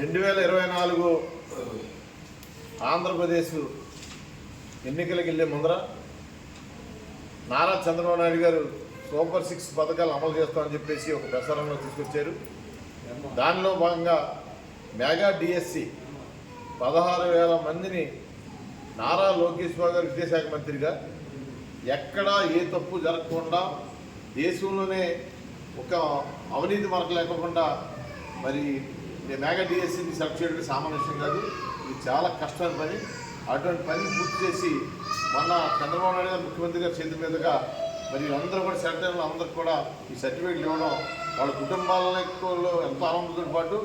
2024 ఆంధ్రప్రదేశ్ ఎన్నికలకు వెళ్ళే ముందర నారా చంద్రబాబు నాయుడు గారు సూపర్ 6 పథకాలు అమలు చేస్తామని చెప్పేసి ఒక ప్రసారంలో తీసుకొచ్చారు. దానిలో భాగంగా మెగా డిఎస్సి 16,000 మందిని నారా లోకేష్ బాబు గారు విద్యాశాఖ మంత్రిగా ఎక్కడా ఏ తప్పు జరగకుండా దేశంలోనే ఒక అవినీతి మరక లేకుండా మరి మెగా డిఎస్సిని సెలెక్ట్ చేయడం సామాన్య విషయం కాదు. ఇది చాలా కష్టమైన పని. అటువంటి పని పూర్తి చేసి మొన్న చంద్రబాబు నాయుడు గారు ముఖ్యమంత్రి గారి చేతి మీదుగా మరి అందరూ కూడా సెలెక్ట్ అయిన అందరికి కూడా ఈ సర్టిఫికేట్లు ఇవ్వడం వాళ్ళ కుటుంబాలలో ఎంతో ఆనందంతో పాటు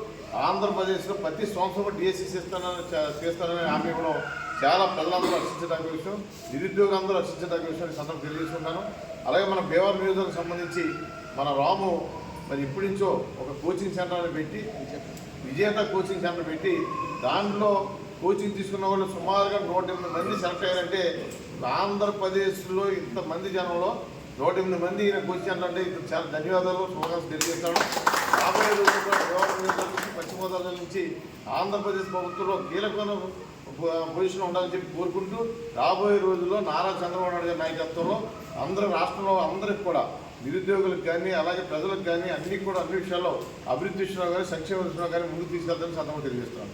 ఆంధ్రప్రదేశ్లో ప్రతి సంవత్సరం డిఎస్సి చేస్తానని హామీ ఇవ్వడం చాలా ప్రజలందరూ రక్షించడానికి విషయం, నిరుద్యోగులందరూ రక్షించడానికి విషయం సందర్భం తెలియజేస్తున్నాను. అలాగే మన భీమవరం నియోజకవర్గం సంబంధించి మన రాము మరి ఇప్పటి నుంచో ఒక కోచింగ్ సెంటర్ని పెట్టి విజేత కోచింగ్ సెంటర్ పెట్టి దాంట్లో కోచింగ్ తీసుకున్న వాళ్ళు సుమారుగా 108 మంది సెలెక్ట్ అయ్యారంటే ఆంధ్రప్రదేశ్లో ఇంతమంది జనంలో 108 మంది ఈయన కోచింగ్ సెంటర్ అంటే చాలా ధన్యవాదాలు, శుభాకాంక్షలు తెలియజేస్తాను. రాబోయే రోజుల్లో పశ్చిమ గోదావరి నుంచి ఆంధ్రప్రదేశ్ ప్రభుత్వంలో కీలకమైన పొజిషన్ ఉండాలని చెప్పి కోరుకుంటూ రాబోయే రోజుల్లో నారా చంద్రబాబు నాయుడు గారి నాయకత్వంలో అందరూ రాష్ట్రంలో అందరికి కూడా నిరుద్యోగులకు కానీ అలాగే ప్రజలకు కానీ అన్ని విషయాల్లో అభివృద్ధి విషయంలో కానీ సంక్షేమ విషయంలో కానీ ముందుకు తీసుకెళ్తామని సందర్భంగా తెలియజేస్తున్నాను.